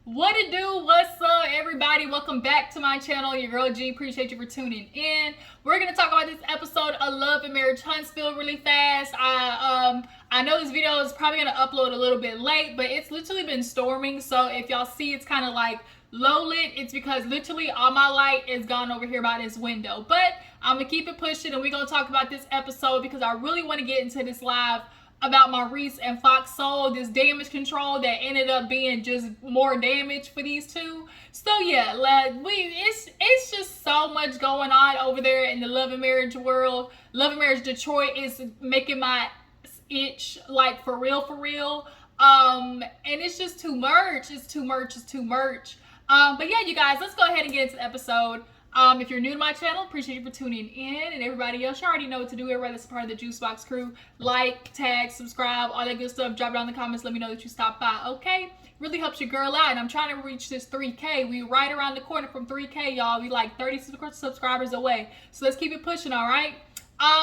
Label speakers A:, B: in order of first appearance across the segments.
A: What it do? What's up, everybody? Welcome back to my channel. Your girl G. Appreciate you for tuning in. We're gonna talk about this episode of Love and Marriage Huntsville really fast. I know this video is probably gonna upload a little bit late, but it's literally been storming. So if y'all see it's kind of like low lit, it's because literally all my light is gone over here by this window. But I'm gonna keep it pushing, and we're gonna talk about this episode because I really want to get into this live about Maurice and Fox Soul, this damage control that ended up being just more damage for these two. So yeah, it's just so much going on over there in the Love and Marriage world. Love and Marriage Detroit is making my itch, like for real. And it's just too much. It's too much. But yeah, you guys, let's go ahead and get into the episode. If you're new to my channel, appreciate you for tuning in, and everybody else, you already know what to do. Everybody that's a part of the Juice Box crew, like, tag, subscribe, all that good stuff. Drop it down in the comments. Let me know that you stopped by. Okay, really helps your girl out, and I'm trying to reach this 3K. We right around the corner from 3K, y'all. We like 30 subscribers away. So let's keep it pushing, all right?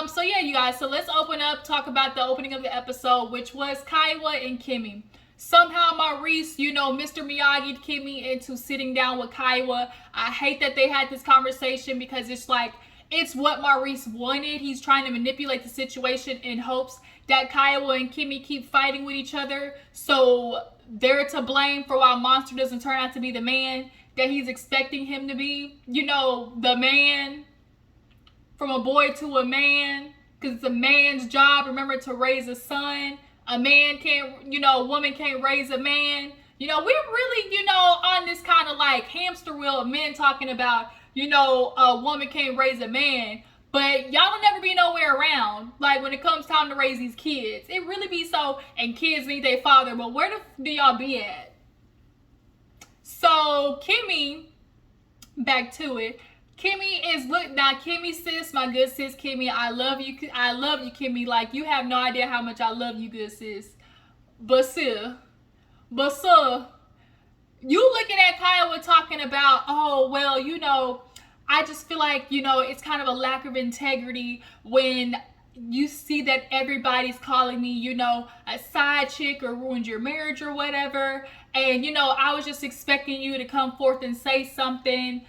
A: So yeah, you guys. So let's open up, talk about the opening of the episode, which was Kiuwha and Kimmi. Somehow Maurice, Mr. Miyagi Kimmi into sitting down with Kiuwha. I hate that they had this conversation because it's like, it's what Maurice wanted. He's trying to manipulate the situation in hopes that Kiuwha and Kimmi keep fighting with each other. So they're to blame for why Monster doesn't turn out to be the man that he's expecting him to be. The man from a boy to a man, because it's a man's job, remember, to raise a son. A man can't, a woman can't raise a man. We're really, on this kind of like hamster wheel of men talking about, a woman can't raise a man. But y'all will never be nowhere around. Like when it comes time to raise these kids. It really be so, and kids need their father. But where do y'all be at? So Kimmi, back to it. Kimmi is Kimmi sis, my good sis Kimmi. I love you, Kimmi. Like, you have no idea how much I love you, good sis. But sir, you looking at Kiuwha talking about, oh well, I just feel like, it's kind of a lack of integrity when you see that everybody's calling me, a side chick or ruined your marriage or whatever. And, I was just expecting you to come forth and say something.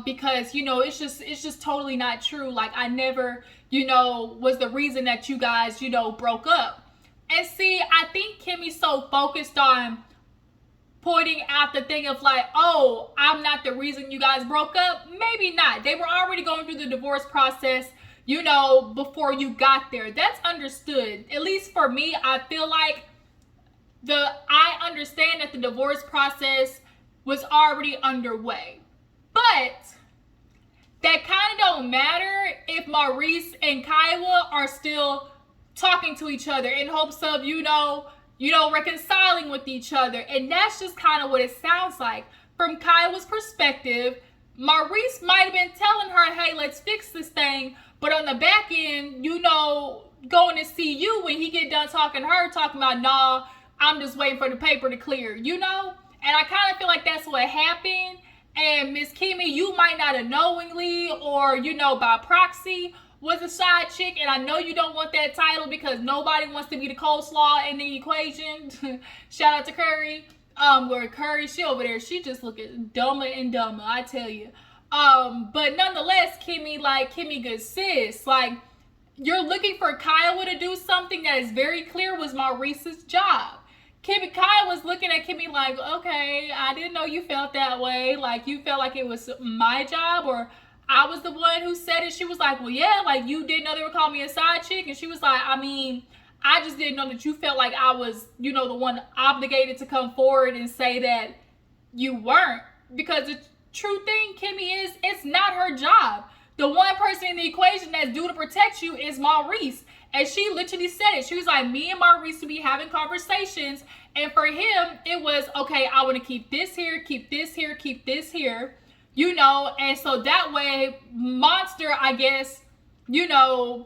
A: Because it's just totally not true. Like, I never was the reason that you guys broke up. And see, I think Kimmi's so focused on pointing out the thing of like, oh, I'm not the reason you guys broke up. Maybe not. They were already going through the divorce process before you got there. That's understood. At least for me, I feel like I understand that the divorce process was already underway. But that kind of don't matter if Maurice and Kiuwha are still talking to each other in hopes of, reconciling with each other. And that's just kind of what it sounds like. From Kiuwha's perspective, Maurice might have been telling her, hey, let's fix this thing. But on the back end, going to see you when he get done talking to her, talking about, nah, I'm just waiting for the paper to clear, And I kind of feel like that's what happened. And Miss Kimmi, you might not have knowingly or, by proxy was a side chick. And I know you don't want that title because nobody wants to be the coleslaw in the equation. Shout out to Curry. Where Curry, she over there, she just looking dumber and dumber, I tell you. But nonetheless, Kimmi good sis. Like, you're looking for Kiuwha to do something that is very clear was Maurice's job. Kiuwha was looking at Kimmi like, okay, I didn't know you felt that way. Like, you felt like it was my job or I was the one who said it. She was like, well, yeah, like, you didn't know they were calling me a side chick. And she was like, I mean, I just didn't know that you felt like I was, the one obligated to come forward and say that you weren't. Because the true thing, Kimmi, is it's not her job. The one person in the equation that's due to protect you is Maurice. And she literally said it. She was like, me and Maurice would be having conversations. And for him, it was, okay, I want to keep this here, keep this here, keep this here. And so that way, Monster, I guess, doesn't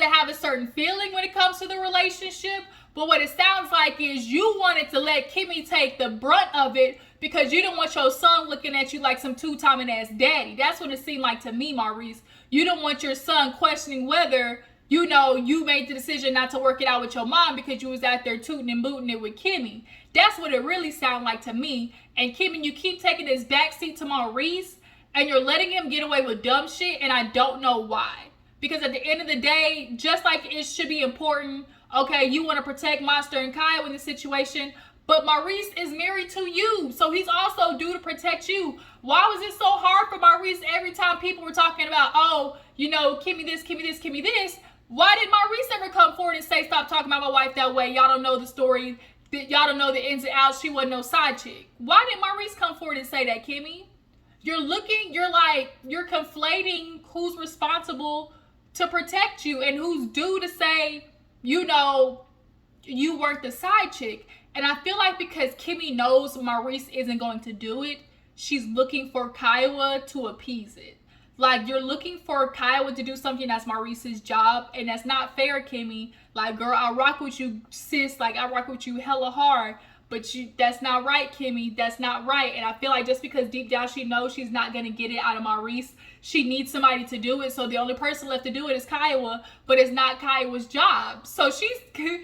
A: have a certain feeling when it comes to the relationship. But what it sounds like is you wanted to let Kimmi take the brunt of it because you didn't want your son looking at you like some two-timing ass daddy. That's what it seemed like to me, Maurice. You don't want your son questioning whether you made the decision not to work it out with your mom because you was out there tooting and booting it with Kimmi. That's what it really sounded like to me. And Kimmi, you keep taking this backseat to Maurice, and you're letting him get away with dumb shit, and I don't know why. Because at the end of the day, just like it should be important, okay, you want to protect Monster and Kiuwha in this situation, but Maurice is married to you, so he's also due to protect you. Why was it so hard for Maurice every time people were talking about, oh, you know, Kimmi this, Kimmi this, Kimmi this? Why did Maurice ever come forward and say, stop talking about my wife that way? Y'all don't know the story. Y'all don't know the ins and outs. She wasn't no side chick. Why did Maurice come forward and say that, Kimmi? You're conflating who's responsible to protect you and who's due to say, you know, you weren't the side chick. And I feel like because Kimmi knows Maurice isn't going to do it, she's looking for Kiuwha to appease it. Like, you're looking for Kiuwha to do something that's Maurice's job, and that's not fair, Kimmi. Like, girl, I rock with you, sis. Like, I rock with you hella hard. But that's not right, Kimmi. That's not right. And I feel like just because deep down she knows she's not going to get it out of Maurice, she needs somebody to do it. So the only person left to do it is Kiuwha, but it's not Kiuwha's job. So Kimmi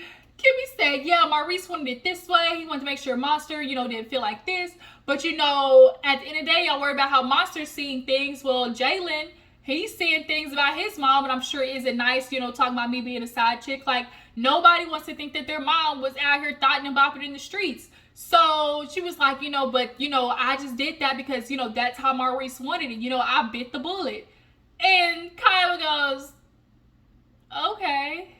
A: said, yeah, Maurice wanted it this way. He wanted to make sure Monster, you know, didn't feel like this. But, you know, at the end of the day, y'all worry about how Monster's seeing things. Well, Jalen, he's seeing things about his mom, and I'm sure it isn't nice, you know, talking about me being a side chick. Like, nobody wants to think that their mom was out here thotting and bopping in the streets. So she was like, you know, but, you know, I just did that because, you know, that's how Maurice wanted it. You know, I bit the bullet. And Kiuwha goes, okay.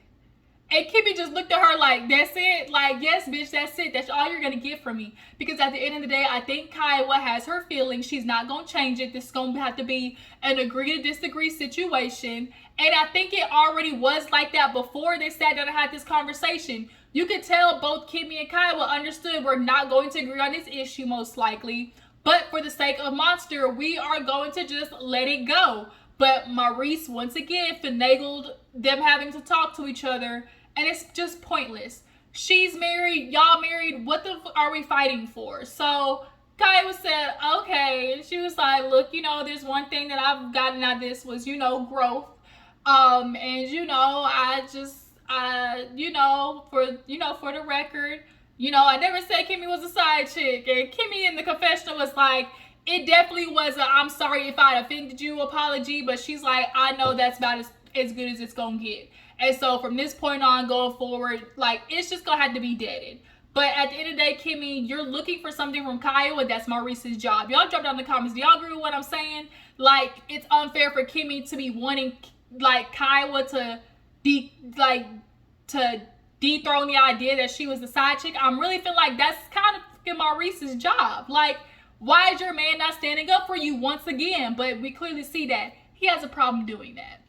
A: And Kimmi just looked at her like, that's it? Like, yes, bitch, that's it. That's all you're going to get from me. Because at the end of the day, I think Kiuwha has her feelings. She's not going to change it. This is going to have to be an agree to disagree situation. And I think it already was like that before they sat down and had this conversation. You could tell both Kimmi and Kiuwha understood we're not going to agree on this issue most likely. But for the sake of Monster, we are going to just let it go. But Maurice, once again, finagled them having to talk to each other. And it's just pointless. She's married, y'all married, what the are we fighting for? So Kiuwha said, okay. And she was like, look, you know, there's one thing that I've gotten out of this was, you know, growth. And, you know, you know, for the record, you know, I never said Kimmi was a side chick. And Kimmi in the confessional was like, it definitely was a I'm sorry if I offended you apology. But she's like, I know that's about as good as it's going to get. And so from this point on going forward, like, it's just going to have to be deaded. But at the end of the day, Kimmi, you're looking for something from Kiuwha. That's Maurice's job. Y'all drop down in the comments. Do y'all agree with what I'm saying? Like, it's unfair for Kimmi to be wanting, like, Kiuwha to dethrone the idea that she was the side chick. I'm really feeling like that's kind of Maurice's job. Like, why is your man not standing up for you once again? But we clearly see that he has a problem doing that.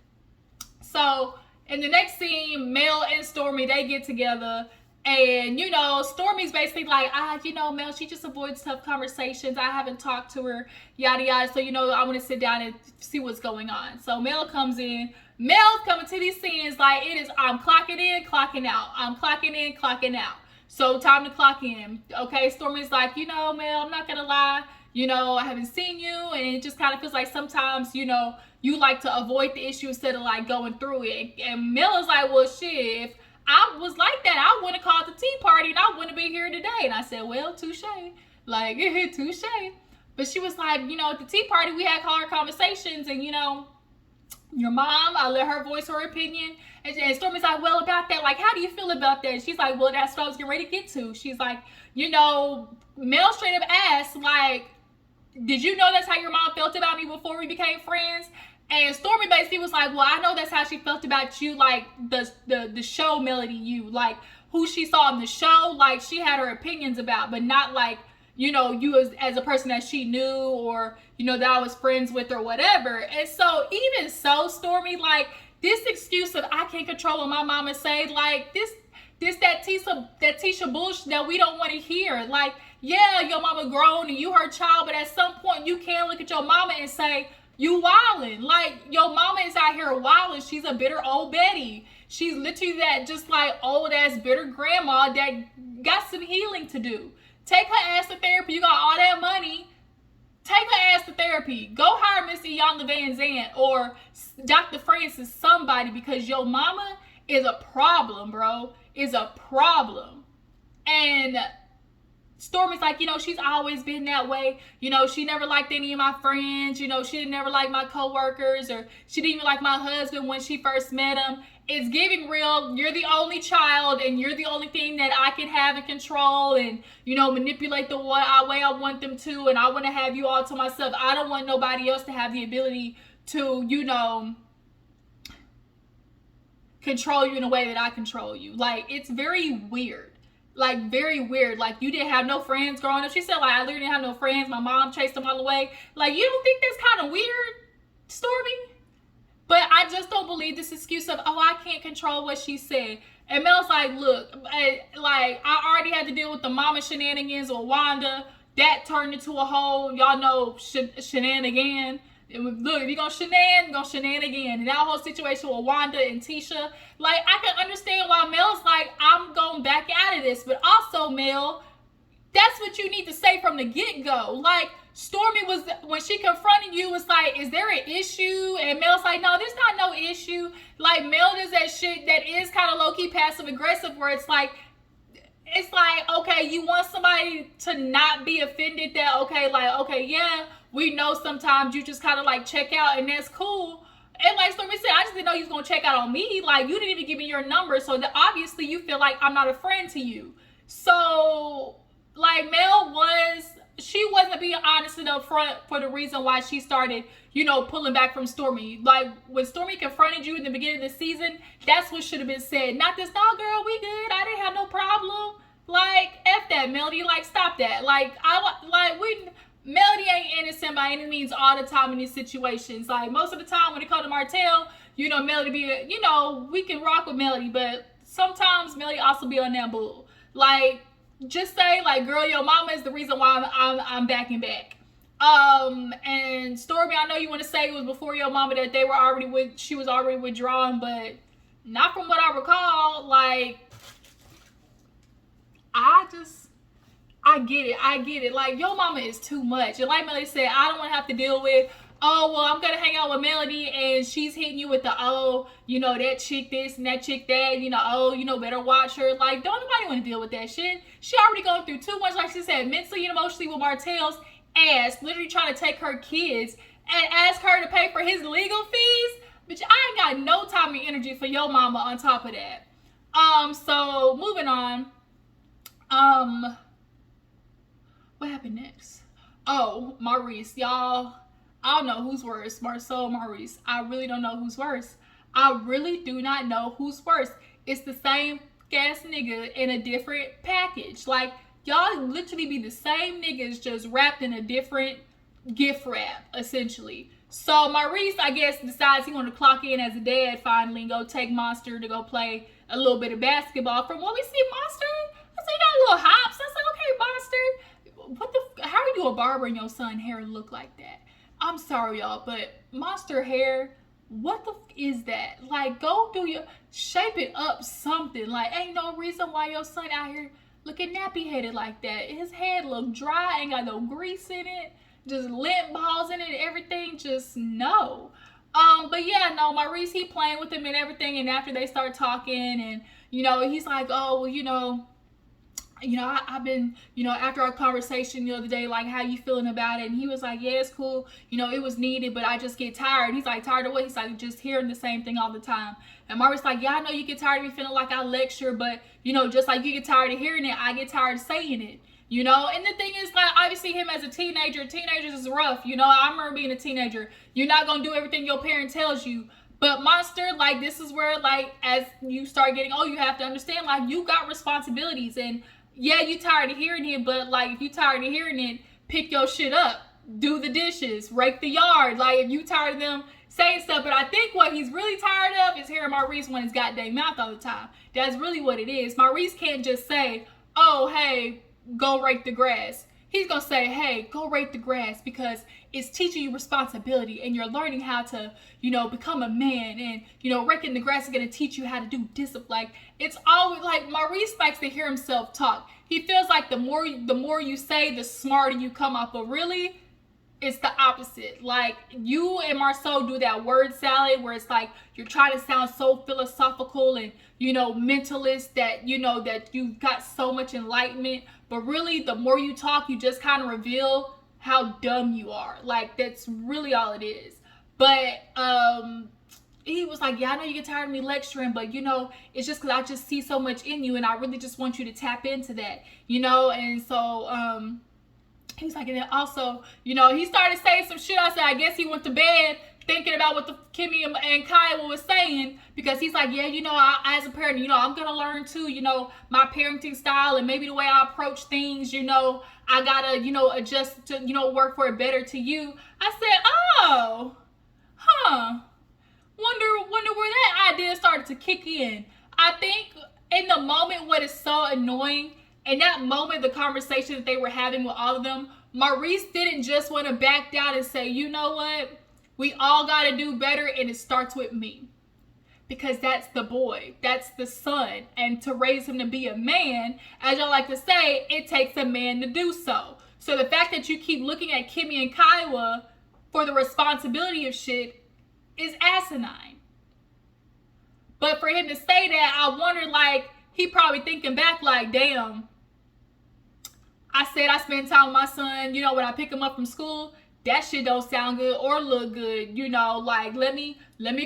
A: So in the next scene, Mel and Stormi, they get together. And, you know, Stormi's basically like, you know, Mel, she just avoids tough conversations. I haven't talked to her, yada, yada. So, you know, I want to sit down and see what's going on. So Mel comes in. Mel's coming to these scenes like it is, I'm clocking in, clocking out. I'm clocking in, clocking out. So time to clock in. Okay, Stormi's like, you know, Mel, I'm not going to lie. You know, I haven't seen you. And it just kind of feels like sometimes, you know, you like to avoid the issue instead of like going through it. And Mel is like, well, shit, if I was like that, I wouldn't have called the tea party and I wouldn't be here today. And I said, well, touche. Like, touche. But she was like, you know, at the tea party, we had hard conversations and, you know, your mom, I let her voice her opinion. And Stormi's like, well, about that, like, how do you feel about that? And she's like, well, that's what I was getting ready to get to. She's like, you know, Mel straight up asked, like, did you know that's how your mom felt about me before we became friends? And Stormi basically was like, well, I know that's how she felt about you, like, the show Melody, you, like, who she saw in the show, like, she had her opinions about, but not, like, you know, you as a person that she knew or, you know, that I was friends with or whatever. And so, even so, Stormi, like, this excuse of I can't control what my mama say, like, that Tisha bullshit that we don't want to hear. Like, yeah, your mama grown and you her child, but at some point you can look at your mama and say, you wildin'. Like, your mama is out here wildin'. She's a bitter old Betty. She's literally that just like old ass bitter grandma that got some healing to do. Take her ass to therapy. You got all that money. Take her ass to therapy. Go hire Miss Iyanla Van Zandt or Dr. Francis, somebody, because your mama is a problem, bro. Is a problem. And Stormi's like, you know, she's always been that way. You know, she never liked any of my friends. You know, she didn't never like my coworkers, or she didn't even like my husband when she first met him. It's giving real, you're the only child and you're the only thing that I can have and control and, you know, manipulate the way I want them to, and I want to have you all to myself. I don't want nobody else to have the ability to, you know, control you in a way that I control you. Like, it's very weird. Like, very weird. Like, you didn't have no friends growing up. She said, like, I literally didn't have no friends. My mom chased them all away. Like, you don't think that's kind of weird, Stormi? But I just don't believe this excuse of, oh, I can't control what she said. And Mel's like, look, I already had to deal with the mama shenanigans with Wanda. That turned into a whole, y'all know, shenanigan. Look, if you're going to shenan again. And that whole situation with Wanda and Tisha, like, I can understand why Mel's like, I'm going back out of this. But also, Mel, that's what you need to say from the get-go. Like, Stormi was, when she confronted you, was like, is there an issue? And Mel's like, no, there's not no issue. Like, Mel does that shit that is kind of low-key passive-aggressive, where it's like, okay, you want somebody to not be offended that, okay, like, okay, yeah, we know sometimes you just kind of like check out, and that's cool. And like Stormi said, I just didn't know you was going to check out on me. Like, you didn't even give me your number, so that obviously you feel like I'm not a friend to you. So, like, Mel she wasn't being honest and upfront for the reason why she started, you know, pulling back from Stormi. Like, when Stormi confronted you in the beginning of the season, that's what should have been said. Not this, no, girl, we good. I didn't have no problem. Like, F that, Melody. Like, stop that. Like, Melody ain't innocent by any means all the time in these situations. Like, most of the time when it comes to Martell, you know, Melody be, you know, we can rock with Melody, but sometimes Melody also be on that bull. Like, just say, like, girl, your mama is the reason why I'm backing back. And Stormi, I know you want to say it was before your mama that she was already withdrawn, but not from what I recall. Like, I get it. Like, your mama is too much. And like Melody said, I don't want to have to deal with, oh, well, I'm going to hang out with Melody and she's hitting you with the, oh, you know, that chick this and that chick that, you know, oh, you know, better watch her. Like, don't nobody want to deal with that shit. She already going through too much, like she said, mentally and emotionally with Martell's ass, literally trying to take her kids and ask her to pay for his legal fees. Bitch, I ain't got no time and energy for your mama on top of that. So moving on. What happened next? Oh, Maurice, y'all. I don't know who's worse, Marsau or Maurice. I really don't know who's worse. I really do not know who's worse. It's the same gas nigga in a different package. Like, y'all literally be the same niggas just wrapped in a different gift wrap, essentially. So Maurice, I guess, decides he want to clock in as a dad finally and go take Monster to go play a little bit of basketball. From what we see, Monster, I say, you got little hops. I said, okay, Monster. How are you a barber and your son hair look like that? I'm sorry, y'all, but Monster hair, what the is that? Like, go do shape it up something. Like, ain't no reason why your son out here looking nappy headed like that. His head look dry, ain't got no grease in it, just lint balls in it, everything, just no. But yeah, no, Maurice, he playing with him and everything, and after they start talking, and, you know, he's like, oh, well, you know, I've been, you know, after our conversation the other day, like, how you feeling about it? And he was like, yeah, it's cool. You know, it was needed, but I just get tired. He's like, tired of what? He's like, just hearing the same thing all the time. And Maurice's like, yeah, I know you get tired of me feeling like I lecture, but, you know, just like you get tired of hearing it, I get tired of saying it, you know? And the thing is, like, obviously him as a teenagers is rough. You know, I remember being a teenager. You're not going to do everything your parent tells you. But Monster, like, this is where, like, as you start getting, you have to understand, like, you got responsibilities. And yeah, you tired of hearing it, but, like, if you tired of hearing it, pick your shit up. Do the dishes. Rake the yard. Like, if you tired of them saying stuff. But I think what he's really tired of is hearing Maurice run his goddamn mouth all the time. That's really what it is. Maurice can't just say, oh, hey, go rake the grass. He's going to say, hey, go rake the grass, because it's teaching you responsibility and you're learning how to, you know, become a man. And, you know, raking the grass is going to teach you how to do discipline. Like, it's always like Maurice likes to hear himself talk. He feels like the more you say, the smarter you come up. But really, it's the opposite. Like, you and Marsau do that word salad where it's like you're trying to sound so philosophical and, you know, mentalist that, you know, that you've got so much enlightenment. But really, the more you talk, you just kind of reveal how dumb you are. Like, that's really all it is. But he was like, yeah, I know you get tired of me lecturing, but you know, it's just because I just see so much in you, and I really just want you to tap into that, you know. And so he was like, and then also, you know, he started saying some shit. I said, I guess he went to bed thinking about what the Kimmi and Kiuwha was saying, because he's like, yeah, you know, as a parent, you know, I'm gonna learn too, you know, my parenting style and maybe the way I approach things, you know, I gotta, you know, adjust to, you know, work for it better to you. I said, oh, huh. Wonder where that idea started to kick in. I think in the moment, what is so annoying, in that moment, the conversation that they were having with all of them, Maurice didn't just want to back down and say, you know what? We all got to do better, and it starts with me. Because that's the boy. That's the son. And to raise him to be a man, as y'all like to say, it takes a man to do so. So the fact that you keep looking at Kimmi and Kiuwha for the responsibility of shit is asinine. But for him to say that, I wonder, like, he probably thinking back like, damn, I said I spend time with my son, you know, when I pick him up from school. That shit don't sound good or look good, you know, like, let me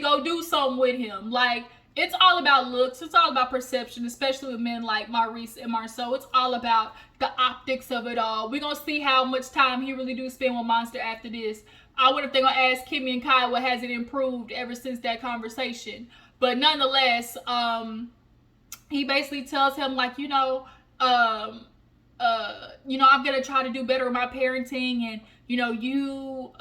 A: go do something with him. Like, it's all about looks. It's all about perception, especially with men like Maurice and Marceau. It's all about the optics of it all. We're going to see how much time he really do spend with Monster after this. I wonder if they're going to ask Kimmi and Kiuwha, has it improved ever since that conversation? But nonetheless, he basically tells him, like, you know, I'm going to try to do better with my parenting, and you know, you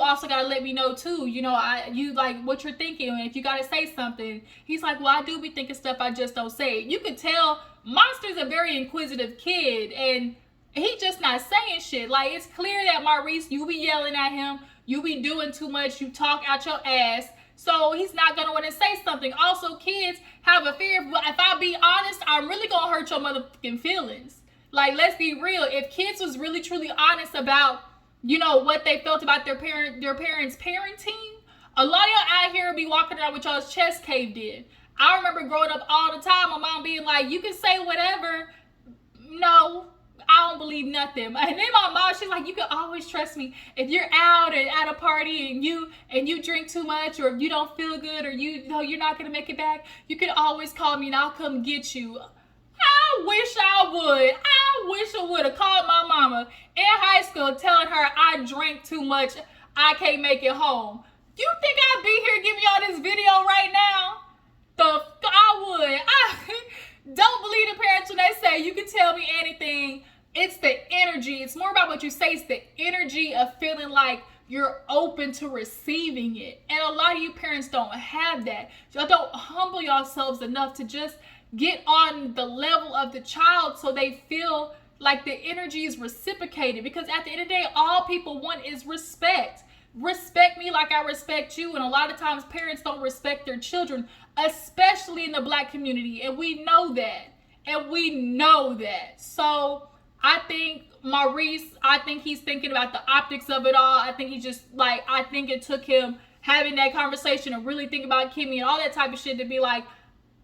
A: also gotta let me know too. You know, you like what you're thinking, and if you gotta say something. He's like, well, I do be thinking stuff, I just don't say it. You could tell Monster's a very inquisitive kid, and he just not saying shit. Like, it's clear that Maurice, you be yelling at him, you be doing too much, you talk out your ass. So he's not gonna want to say something. Also, kids have a fear. If I be honest, I'm really gonna hurt your motherfucking feelings. Like, let's be real. If kids was really truly honest about, you know, what they felt about their parents' parenting, a lot of y'all out here be walking around with y'all's chest caved in. I remember growing up all the time, my mom being like, you can say whatever. No, I don't believe nothing. And then my mom, she's like, you can always trust me. If you're out and at a party and you drink too much, or if you don't feel good, or you know you're not gonna make it back, you can always call me and I'll come get you. I wish I would. I wish I would have called my mama in high school telling her I drank too much, I can't make it home. You think I'd be here giving y'all this video right now? I would. I don't believe the parents when they say you can tell me anything. It's the energy. It's more about what you say. It's the energy of feeling like you're open to receiving it. And a lot of you parents don't have that. Y'all don't humble yourselves enough to just get on the level of the child so they feel like the energy is reciprocated. Because at the end of the day, all people want is respect. Respect me like I respect you. And a lot of times parents don't respect their children, especially in the Black community. And we know that. So I think Maurice, I think he's thinking about the optics of it all. I think he just, like, I think it took him having that conversation and really think about Kimmi and all that type of shit to be like,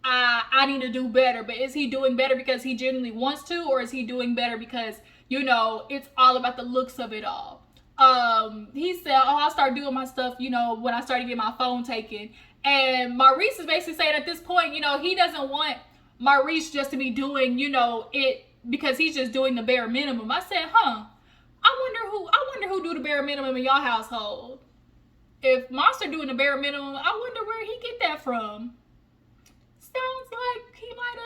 A: I need to do better. But is he doing better because he genuinely wants to, or is he doing better because, you know, it's all about the looks of it all? He said, oh, I'll start doing my stuff, you know, when I started getting my phone taken. And Maurice is basically saying at this point, you know, he doesn't want Maurice just to be doing, you know, it because he's just doing the bare minimum. I said, I wonder who do the bare minimum in y'all household. If Monster doing the bare minimum, I wonder where he get that from. Sounds like he might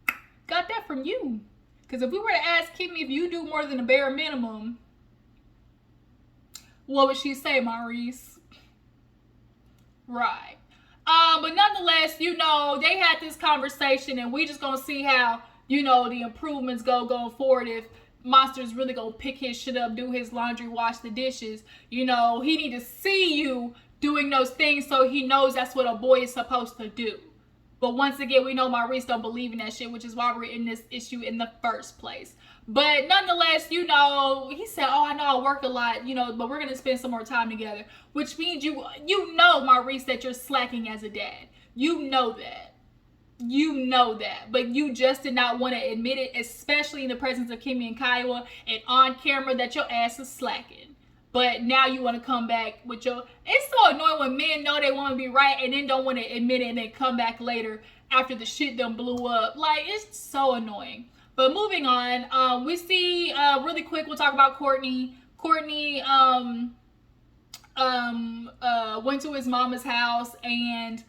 A: have got that from you. Because if we were to ask Kimmi if you do more than the bare minimum, what would she say, Maurice? Right. But nonetheless, you know, they had this conversation, and we just gonna see how, you know, the improvements going forward. If Monster's really gonna pick his shit up, do his laundry, wash the dishes, you know, he need to see you doing those things so he knows that's what a boy is supposed to do. But once again, we know Maurice don't believe in that shit, which is why we're in this issue in the first place. But nonetheless, you know, he said, oh, I know I work a lot, you know, but we're going to spend some more time together. Which means you know, Maurice, that you're slacking as a dad. You know that. you know that, but you just did not want to admit it, especially in the presence of Kimmi and Kiuwha and on camera, that your ass is slacking. But now you want to come back with your... It's so annoying when men know they want to be right and then don't want to admit it and then come back later after the shit done blew up. Like, it's so annoying. But moving on, we see, really quick, we'll talk about Courtney. Courtney went to his mama's house and,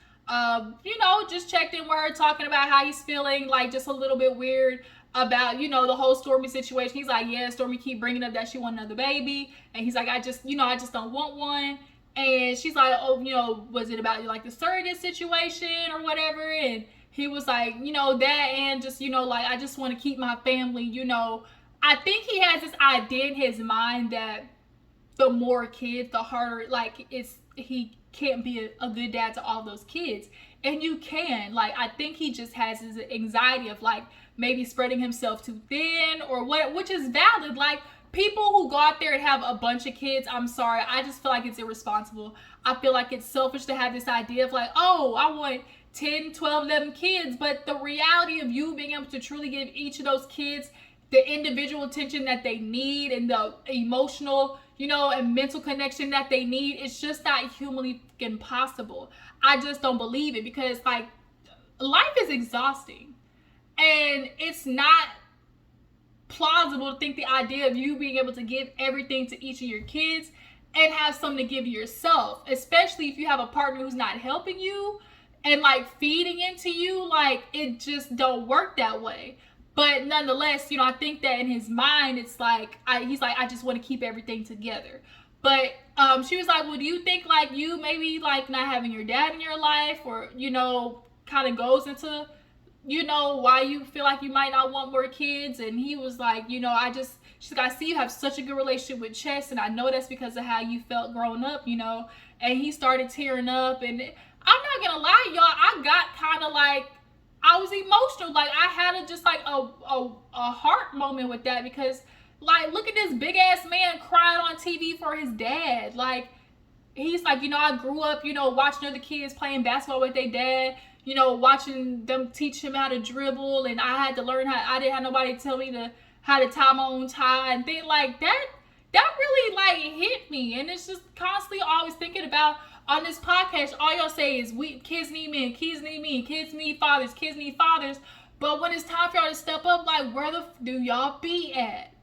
A: you know, just checked in with her, talking about how he's feeling, like, just a little bit weird about, you know, the whole Stormi situation. He's like, yeah, Stormi keep bringing up that she want another baby. And he's like, I just don't want one. And she's like, oh, you know, was it about, like, the surrogate situation or whatever? And he was like, you know, that, and just, you know, like, I just want to keep my family, you know. I think he has this idea in his mind that the more kids, the harder, like, he can't be a good dad to all those kids. And you can. Like, I think he just has his anxiety of, like, maybe spreading himself too thin or what, which is valid. Like, people who go out there and have a bunch of kids, I'm sorry, I just feel like it's irresponsible. I feel like it's selfish to have this idea of, like, oh, I want 10, 12, 11 kids. But the reality of you being able to truly give each of those kids the individual attention that they need and the emotional, you know, and mental connection that they need, it's just not humanly possible. I just don't believe it, because, like, life is exhausting. And it's not plausible to think the idea of you being able to give everything to each of your kids and have something to give yourself, especially if you have a partner who's not helping you and, like, feeding into you. Like, it just don't work that way. But nonetheless, you know, I think that in his mind, it's like, he's like, I just want to keep everything together. But she was like, well, do you think, like, you maybe, like, not having your dad in your life, or, you know, kind of goes into, you know, why you feel like you might not want more kids? And he was like, you know, she's like, I see you have such a good relationship with Chess, and I know that's because of how you felt growing up, you know. And he started tearing up, and I'm not gonna lie, y'all, I got kind of like, I was emotional. Like, I had a heart moment with that, because, like, look at this big ass man crying on TV for his dad. Like, he's like, you know, I grew up, you know, watching other kids playing basketball with their dad, you know, watching them teach him how to dribble, and I had to learn I didn't have nobody tell me how to tie my own tie and things like that. That really, like, hit me. And it's just constantly always thinking about, on this podcast, all y'all say is, kids need men, kids need me, kids need fathers, kids need fathers. But when it's time for y'all to step up, like, where the do y'all be at?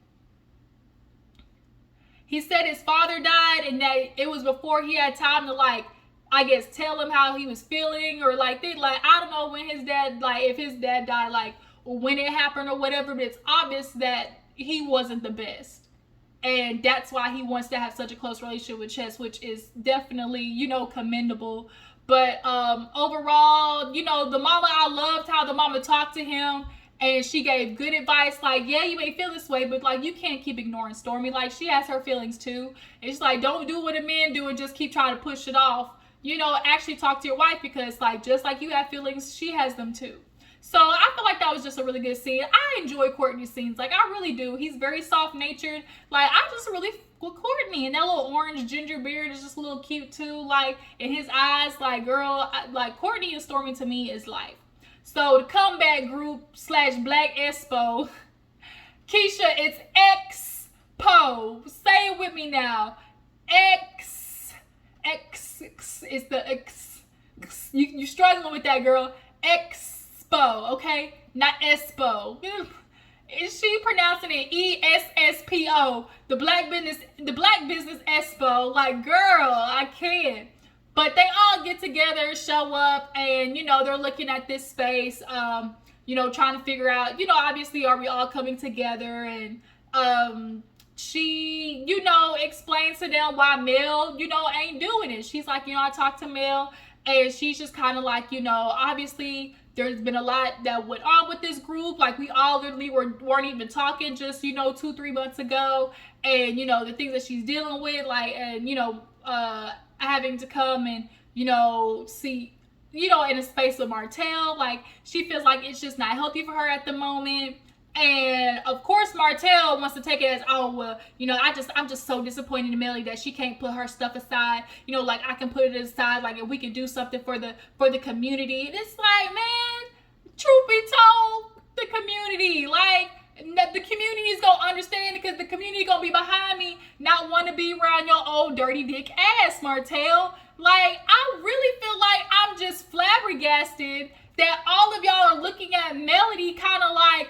A: He said his father died, and that it was before he had time to, like, I guess, tell him how he was feeling, or, like, I don't know when his dad, like, if his dad died, like, when it happened or whatever, but it's obvious that he wasn't the best. And that's why he wants to have such a close relationship with Chess, which is definitely, you know, commendable. But overall, you know, the mama, I loved how the mama talked to him, and she gave good advice. Like, yeah, you may feel this way, but, like, you can't keep ignoring Stormi. Like, she has her feelings too. It's like, don't do what a man do and just keep trying to push it off. You know, actually talk to your wife, because, like, just like you have feelings, she has them too. So I feel like that was just a really good scene. I enjoy Courtney's scenes. Like, I really do. He's very soft-natured. Like, I just really with Courtney, and that little orange ginger beard is just a little cute too. Like, in his eyes, like, girl, like, Courtney and Stormi to me is life. So the comeback group / Blaque Expo, Keisha, it's Expo. Say it with me now. X. It's the X. You struggling with that, girl. Expo, okay? Not Esspo. Is she pronouncing it ESSPO? The Blaque Business Expo. Like, girl, I can't. But they all get together, show up, and, you know, they're looking at this space, you know, trying to figure out, you know, obviously, are we all coming together? And she, you know, explains to them why Mel, you know, ain't doing it. She's like, you know, I talked to Mel, and she's just kind of like, you know, obviously, there's been a lot that went on with this group. Like, we all literally weren't even talking just, you know, 2-3 months ago. And, you know, the things that she's dealing with, like, and, you know, having to come and, you know, see, you know, in a space with Martell, like, she feels like it's just not healthy for her at the moment. And of course Martell wants to take it as, oh, well, you know, I'm just so disappointed in Melly that she can't put her stuff aside. You know, like, I can put it aside, like, if we can do something for the community. And it's like, man, truth be told, the community, like, the community is gonna understand because the community gonna be behind me, not want to be around your old dirty dick ass, Martell. Like, I really feel like I'm just flabbergasted that all of y'all are looking at Melody kind of like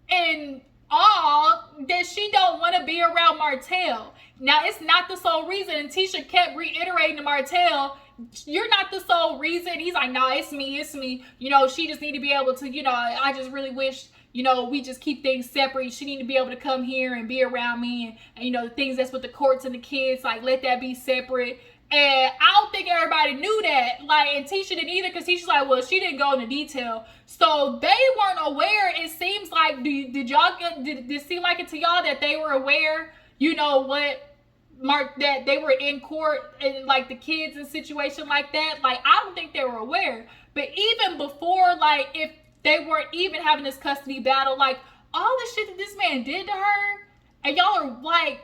A: in awe that she don't want to be around Martell. Now, it's not the sole reason, and Tisha kept reiterating to Martell, you're not the sole reason. He's like, no, it's me. You know, she just need to be able to, you know, I just really wish, you know, we just keep things separate. She need to be able to come here and be around me, and you know, the things that's with the courts and the kids, like, let that be separate. And I don't think everybody knew that. Like, and Tisha didn't either, because Tisha's like, well, she didn't go into detail. So they weren't aware. It seems like, did it seem like it to y'all that they were aware, you know, that they were in court and like the kids in situation like that? Like, I don't think they were aware. But even before, like, if they weren't even having this custody battle, like, all the shit that this man did to her, and y'all are like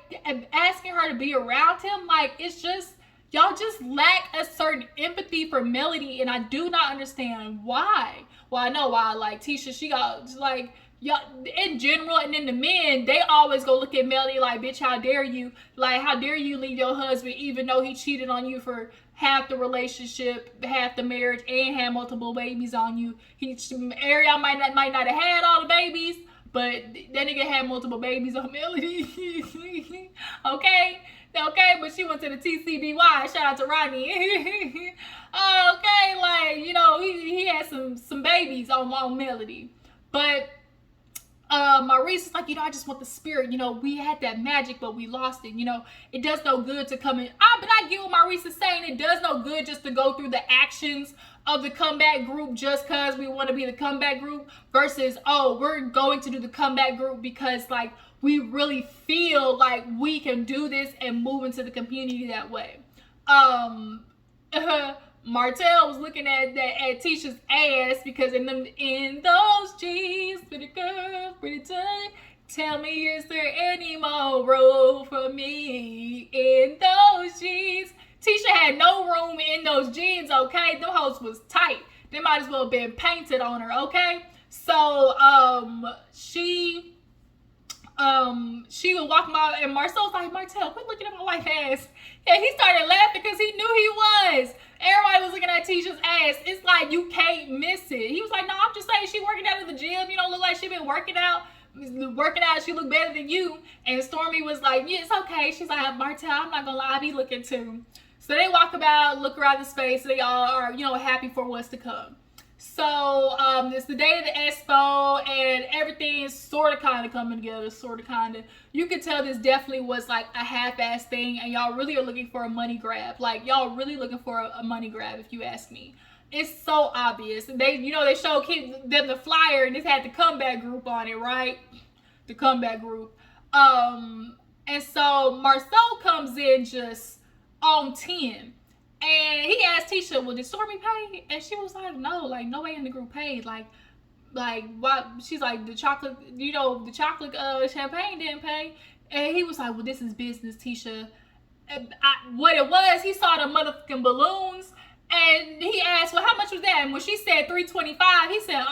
A: asking her to be around him, like, it's just, y'all just lack a certain empathy for Melody, and I do not understand why. Well, I know why. Like, Tisha, she got, like, y'all, in general, and then the men, they always go look at Melody like, bitch, how dare you? Like, how dare you leave your husband even though he cheated on you for half the relationship, half the marriage, and had multiple babies on you. Ariel might not have had all the babies, but that nigga had multiple babies on Melody. Okay, but she went to the TCBY. Shout out to Rodney. Okay, like, you know, he had some babies on Melody. But Maurice is like, you know, I just want the spirit. You know, we had that magic, but we lost it. You know, it does no good to come in. But I get what Maurice is saying. It does no good just to go through the actions of the comeback group just because we want to be the comeback group versus, oh, we're going to do the comeback group because, like, we really feel like we can do this and move into the community that way. Martell was looking at Tisha's ass because in those jeans, pretty girl, pretty tight. Tell me, is there any more room for me in those jeans? Tisha had no room in those jeans, okay? Them hoes was tight. They might as well have been painted on her, okay? So, she was walking by, and Marsau was like, Martell, quit looking at my white ass. And he started laughing because he knew he was. Everybody was looking at Tisha's ass. It's like, you can't miss it. He was like, no, I'm just saying, she working out at the gym. You don't look like she been working out. She look better than you. And Stormi was like, yeah, it's okay. She's like, Martell, I'm not gonna lie, I be looking too. So they walk about, look around the space. They all are, you know, happy for what's to come. So it's the day of the Esspo, and everything is sort of kind of coming together, sort of kind of. You can tell this definitely was like a half-ass thing, and y'all really are looking for a money grab. Like, y'all really looking for a money grab, if you ask me. It's so obvious. They, you know, they showed them the flyer, and this had the comeback group on it, right? The comeback group. And so Marsau comes in just on 10. And he asked Tisha, well, did Stormi pay? And she was like, no, like, nobody in the group paid. Like, what? She's like, the chocolate, you know, the chocolate champagne didn't pay. And he was like, well, this is business, Tisha. And what it was, he saw the motherfucking balloons. And he asked, well, how much was that? And when she said $325, he said,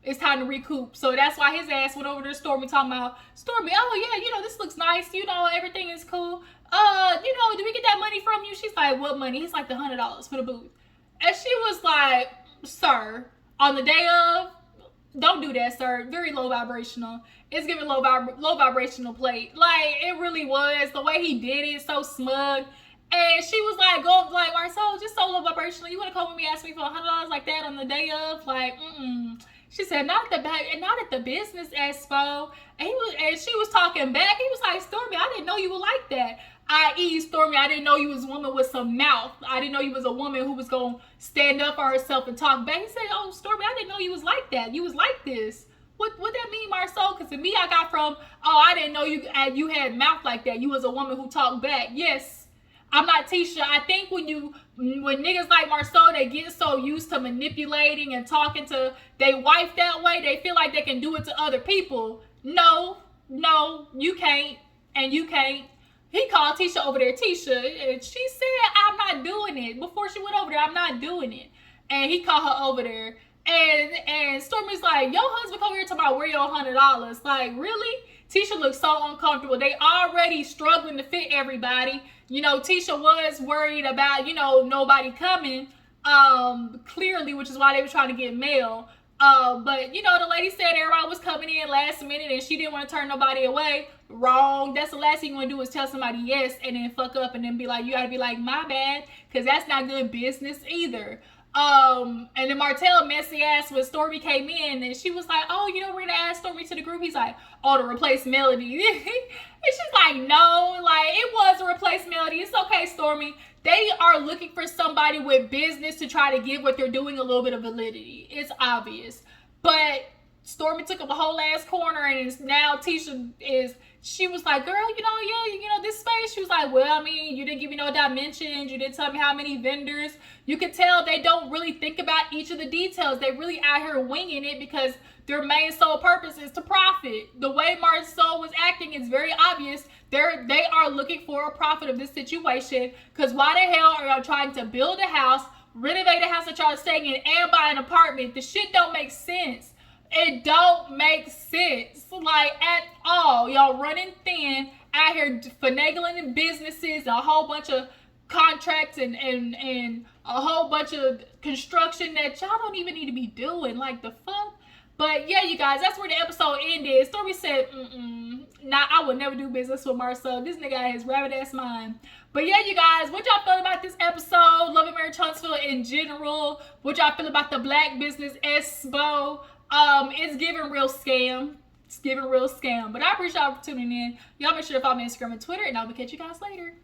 A: it's time to recoup. So that's why his ass went over to Stormi talking about, Stormi, oh, yeah, you know, this looks nice. You know, everything is cool. You know, did we get that money from you? She's like, what money? He's like, the $100 for the booth. And she was like, sir, on the day of, don't do that, sir. Very low vibrational. It's giving low vibrational plate. Like, it really was. The way he did it, so smug. And she was like, Marsau, just so low vibrational. You want to come with me, ask me for $100 like that on the day of? Like, She said, not at the business expo. And she was talking back. He was like, Stormi, I didn't know you were like that. I.e., Stormi, I didn't know you was a woman with some mouth. I didn't know you was a woman who was going to stand up for herself and talk back. He said, oh, Stormi, I didn't know you was like that. You was like this. What that mean, Marsau? Because to me, I got from, oh, I didn't know you had mouth like that. You was a woman who talked back. Yes. I'm not Tisha. I think when niggas like Marsau, they get so used to manipulating and talking to their wife that way, they feel like they can do it to other people. No, you can't, and you can't. He called Tisha over there, Tisha, and she said, I'm not doing it. Before she went over there, I'm not doing it. And he called her over there, And Stormi's like, your husband come here talking about where your $100. Like, really? Tisha looks so uncomfortable. They already struggling to fit everybody. You know, Tisha was worried about, you know, nobody coming, clearly, which is why they were trying to get Mel. But, you know, the lady said everybody was coming in last minute and she didn't want to turn nobody away. Wrong. That's the last thing you want to do is tell somebody yes and then fuck up and then be like, you got to be like, my bad, because that's not good business either. And then Martell messy ass when Stormi came in and she was like, oh, you know, we're gonna add Stormi to the group. He's like, oh, to replace Melody. And she's like, no, like, it was to replace Melody. It's okay, Stormi. They are looking for somebody with business to try to give what they're doing a little bit of validity. It's obvious. But Stormi took up a whole ass corner, and now Tisha is, she was like, girl, you know, yeah, you know, this space. She was like, well, I mean, you didn't give me no dimensions. You didn't tell me how many vendors. You could tell they don't really think about each of the details. They really out here winging it because their main sole purpose is to profit. The way Marsau was acting is very obvious. They are looking for a profit of this situation, because why the hell are y'all trying to build a house, renovate a house that y'all staying in, and buy an apartment? The shit don't make sense. It don't make sense, like, at all. Y'all running thin out here finagling in businesses, a whole bunch of contracts and a whole bunch of construction that y'all don't even need to be doing. Like, the fuck? But yeah, you guys, that's where the episode ended. Stormi said, nah, I would never do business with Marsau. This nigga had his rabbit ass mind. But yeah, you guys, what y'all feel about this episode? Love and Marriage Huntsville in general. What y'all feel about the Blaque Business Expo? It's giving real scam. It's giving real scam. But I appreciate y'all for tuning in. Y'all make sure to follow me on Instagram and Twitter, and I'll catch you guys later.